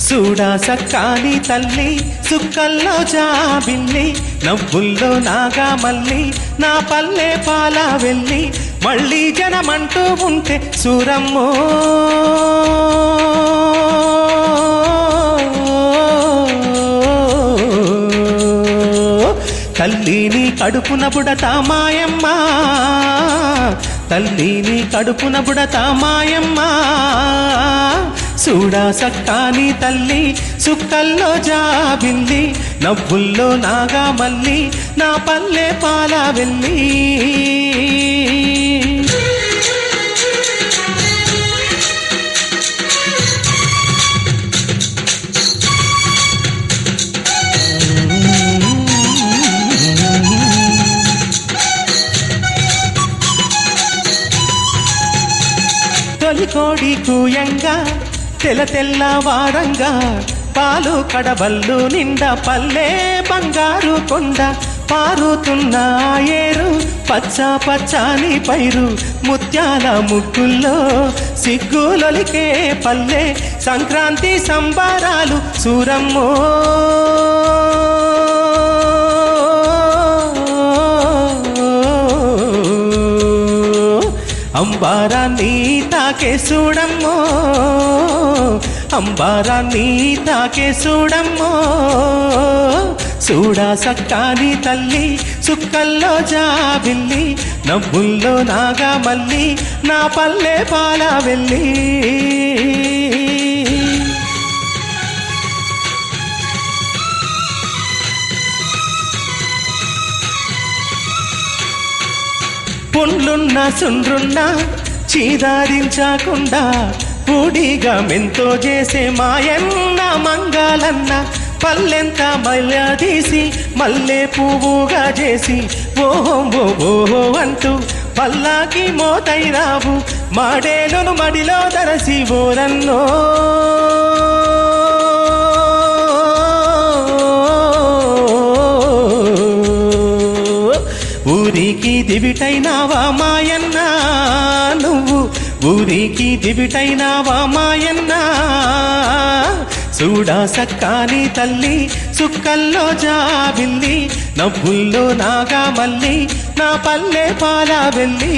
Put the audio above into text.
చూడా సక్కాని తల్లి సుక్కల్లో జాబిల్లి నవ్వుల్లో నాగా మల్లి నా పల్లె పాల వెళ్ళి మళ్ళీ జనమంటూ ఉంటే సూరమ్మో తల్లిని కడుపున బుడతా మాయమ్మ తల్లిని కడుపున బుడతా మాయమ్మ చూడా సక్కాని తల్లి సుక్కల్లో జాబిల్లి నవ్వుల్లో నాగా మల్లి నా పల్లె పాల వెళ్ళి తొలికోడి కూయంగా తెల్ల వారంగా పాలు కడబల్లు నిండా పల్లె బంగారు కొండ పారుతున్న ఏరు పచ్చ పచ్చాని పైరు ముత్యాల ముగ్గుల్లో సిగ్గులొలికే పల్లె సంక్రాంతి సంబరాలు సూరమ్మో అంబారాన్ని తాకే చూడమ్మో అంబారాన్ని తాకే చూడమ్మో చూడా సక్కాని తల్లి సుక్కల్లో జాబిల్లి నవ్వుల్లో నాగా మల్లి నా పల్లె పాల వెళ్ళి పుండ్లున్న సుండ్రున్న చీదారించకుండా పూడిగా మెంతో చేసే మాయన్న మంగాలన్న పల్లెంత మల్లదీసి మల్లె పువ్వుగా చేసి ఓహో ఓహో అంటూ పల్లాకి మోతైరావు మాడేలును మడిలో దరసి ఓరన్నో ఊరికి దివిటైనావా మాయన్న నువ్వు ఊరికి దివిటైనావా మాయన్న చూడా సక్కాని తల్లి సుక్కల్లో జాబిల్లి నవ్వుల్లో నాగా మల్లి నా పల్లె పాల వెళ్ళి